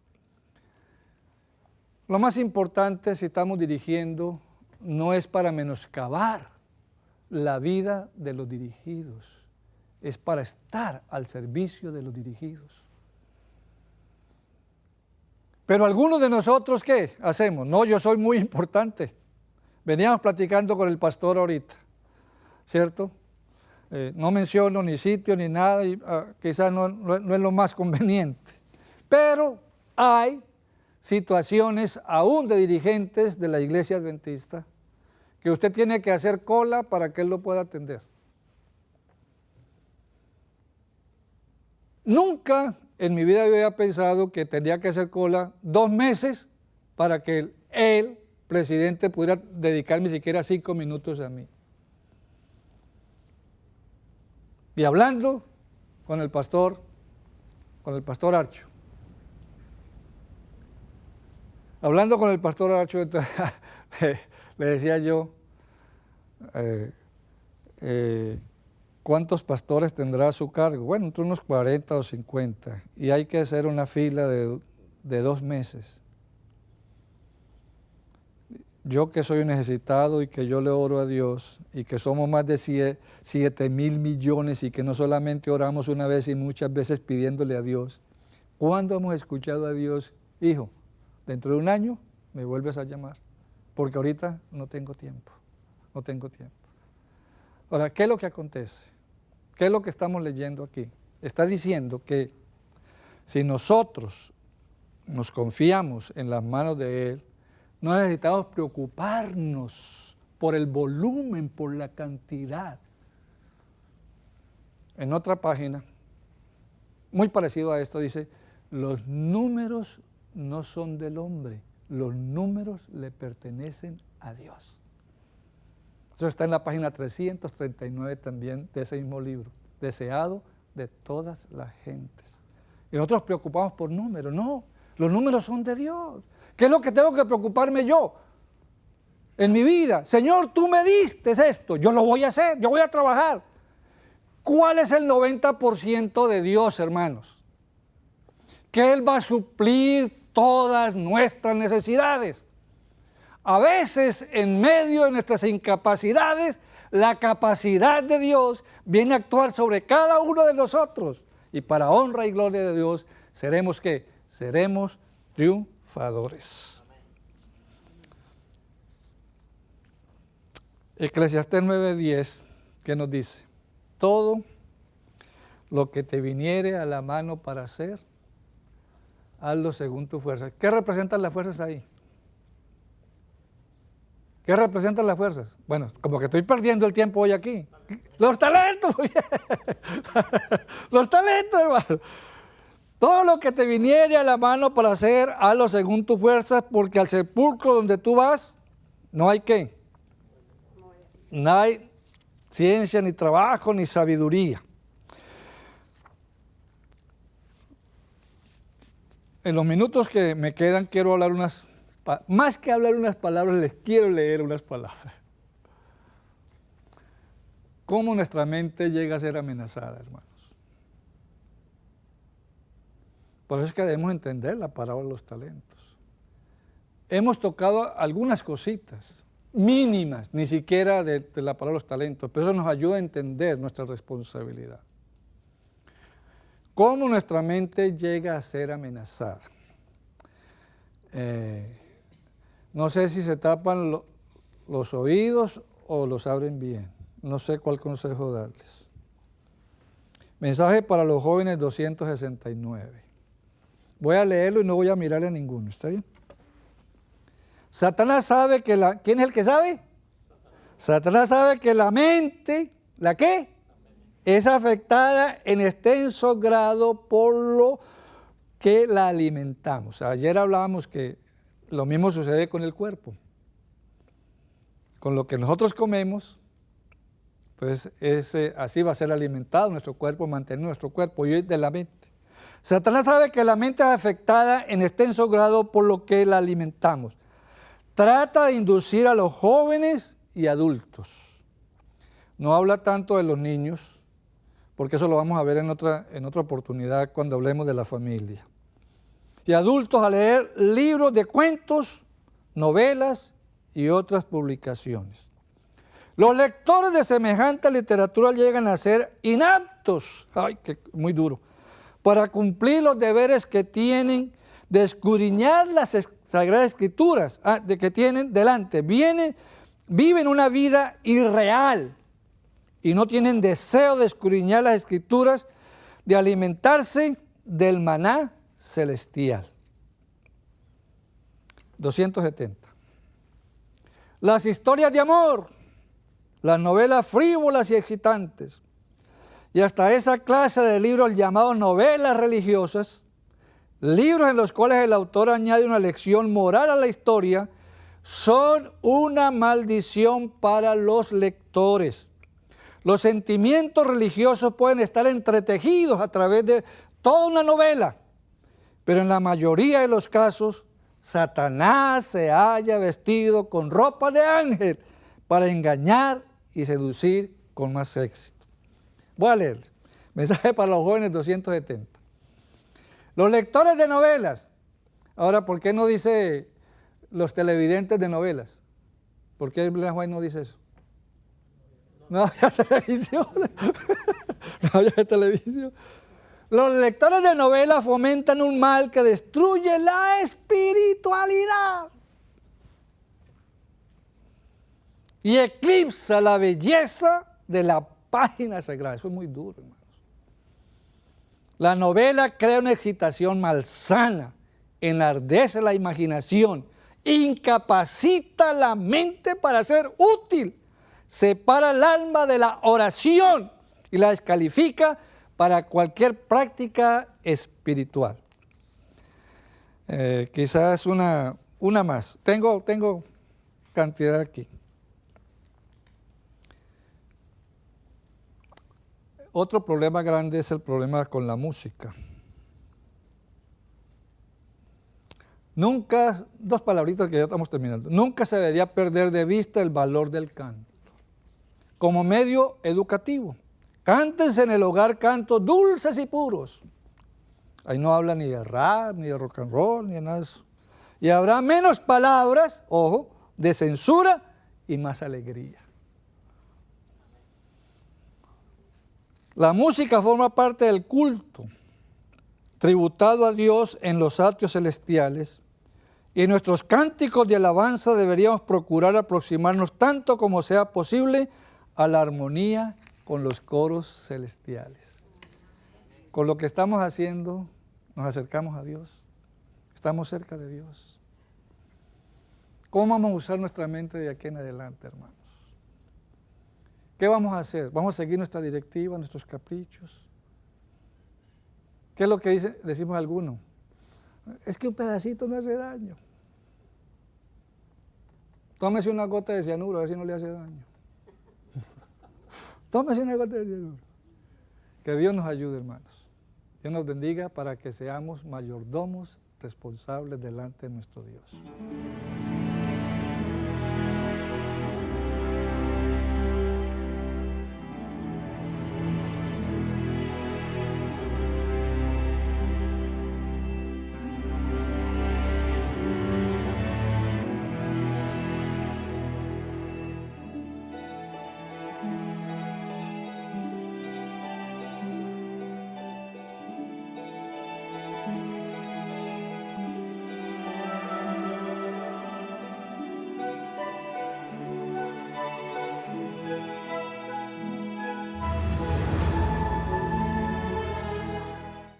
Lo más importante si estamos dirigiendo no es para menoscabar la vida de los dirigidos, es para estar al servicio de los dirigidos. Pero algunos de nosotros, ¿qué hacemos? No, yo soy muy importante. Veníamos platicando con el pastor ahorita, ¿cierto? No menciono ni sitio ni nada, y quizás no es lo más conveniente. Pero hay situaciones aún de dirigentes de la iglesia adventista que usted tiene que hacer cola para que él lo pueda atender. Nunca en mi vida había pensado que tenía que hacer cola 2 meses para que el presidente pudiera dedicarme siquiera 5 minutos a mí. Y hablando con el pastor Archo. Hablando con el pastor Archo, le decía yo, ¿cuántos pastores tendrá a su cargo? Bueno, entre unos 40 o 50, y hay que hacer una fila de 2 meses. Yo que soy un necesitado y que yo le oro a Dios y que somos más de 7,000 millones y que no solamente oramos una vez y muchas veces pidiéndole a Dios, ¿cuándo hemos escuchado a Dios? Hijo, dentro de un año me vuelves a llamar, porque ahorita no tengo tiempo, no tengo tiempo. Ahora, ¿qué es lo que acontece? ¿Qué es lo que estamos leyendo aquí? Está diciendo que si nosotros nos confiamos en las manos de Él, no necesitamos preocuparnos por el volumen, por la cantidad. En otra página, muy parecido a esto, dice, los números no son del hombre, los números le pertenecen a Dios. Eso está en la página 339 también de ese mismo libro, deseado de todas las gentes. Y nosotros preocupamos por números, no, los números son de Dios. ¿Qué es lo que tengo que preocuparme yo en mi vida? Señor, tú me diste esto, yo lo voy a hacer, yo voy a trabajar. ¿Cuál es el 90% de Dios, hermanos? Que Él va a suplir todas nuestras necesidades. A veces, en medio de nuestras incapacidades, la capacidad de Dios viene a actuar sobre cada uno de nosotros. Y para honra y gloria de Dios, seremos ¿qué? Seremos triunfadores. Eclesiastés 9:10, ¿qué nos dice? Todo lo que te viniere a la mano para hacer, hazlo según tu fuerza. ¿Qué representan las fuerzas ahí? ¿Qué representan las fuerzas? Bueno, como que estoy perdiendo el tiempo hoy aquí. Los talentos. Los talentos, hermano. Todo lo que te viniere a la mano para hacer, hazlo según tus fuerzas, porque al sepulcro donde tú vas, no hay ¿qué? No hay ciencia, ni trabajo, ni sabiduría. En los minutos que me quedan quiero hablar más que hablar unas palabras, les quiero leer unas palabras. ¿Cómo nuestra mente llega a ser amenazada, hermanos? Por eso es que debemos entender la parábola de los talentos. Hemos tocado algunas cositas mínimas, ni siquiera de la parábola de los talentos, pero eso nos ayuda a entender nuestra responsabilidad. ¿Cómo nuestra mente llega a ser amenazada? No sé si se tapan los oídos o los abren bien. No sé cuál consejo darles. Mensaje para los jóvenes 269. Voy a leerlo y no voy a mirarle a ninguno, ¿está bien? Satanás sabe que ¿quién es el que sabe? Satanás sabe que la mente, ¿la qué? Es afectada en extenso grado por lo que la alimentamos. Ayer hablábamos que lo mismo sucede con el cuerpo. Con lo que nosotros comemos, pues así va a ser alimentado nuestro cuerpo, mantener nuestro cuerpo, y de la mente. Satanás sabe que la mente es afectada en extenso grado por lo que la alimentamos. Trata de inducir a los jóvenes y adultos. No habla tanto de los niños, porque eso lo vamos a ver en otra oportunidad cuando hablemos de la familia. Y adultos a leer libros de cuentos, novelas y otras publicaciones. Los lectores de semejante literatura llegan a ser inaptos, muy duro, para cumplir los deberes que tienen de escudriñar las Sagradas Escrituras que tienen delante. Viven una vida irreal y no tienen deseo de escudriñar las Escrituras, de alimentarse del maná celestial. 270. Las historias de amor, las novelas frívolas y excitantes, y hasta esa clase de libros llamados novelas religiosas, libros en los cuales el autor añade una lección moral a la historia, son una maldición para los lectores. Los sentimientos religiosos pueden estar entretejidos a través de toda una novela, pero en la mayoría de los casos, Satanás se halla vestido con ropa de ángel para engañar y seducir con más éxito. Voy a leer. Mensaje para los jóvenes 270. Los lectores de novelas. Ahora, ¿por qué no dice los televidentes de novelas? ¿Por qué Blanc White no dice eso? No había televisión. No había televisión. Los lectores de novelas fomentan un mal que destruye la espiritualidad y eclipsa la belleza de la página sagrada. Eso es muy duro, hermanos. La novela crea una excitación malsana, enardece la imaginación, incapacita la mente para ser útil, separa el alma de la oración y la descalifica para cualquier práctica espiritual. Quizás una más. Tengo cantidad aquí. Otro problema grande es el problema con la música. Nunca, dos palabritas que ya estamos terminando, nunca se debería perder de vista el valor del canto como medio educativo. Cántense en el hogar cantos dulces y puros. Ahí no habla ni de rap, ni de rock and roll, ni de nada de eso. Y habrá menos palabras, ojo, de censura y más alegría. La música forma parte del culto, tributado a Dios en los atrios celestiales, y en nuestros cánticos de alabanza deberíamos procurar aproximarnos tanto como sea posible a la armonía con los coros celestiales. Con lo que estamos haciendo, nos acercamos a Dios, estamos cerca de Dios. ¿Cómo vamos a usar nuestra mente de aquí en adelante, hermanos? ¿Qué vamos a hacer? ¿Vamos a seguir nuestra directiva, nuestros caprichos? ¿Qué es lo que decimos algunos? Es que un pedacito no hace daño. Tómese una gota de cianuro, a ver si no le hace daño. Tómese una gota de cianuro. Que Dios nos ayude, hermanos. Dios nos bendiga para que seamos mayordomos responsables delante de nuestro Dios.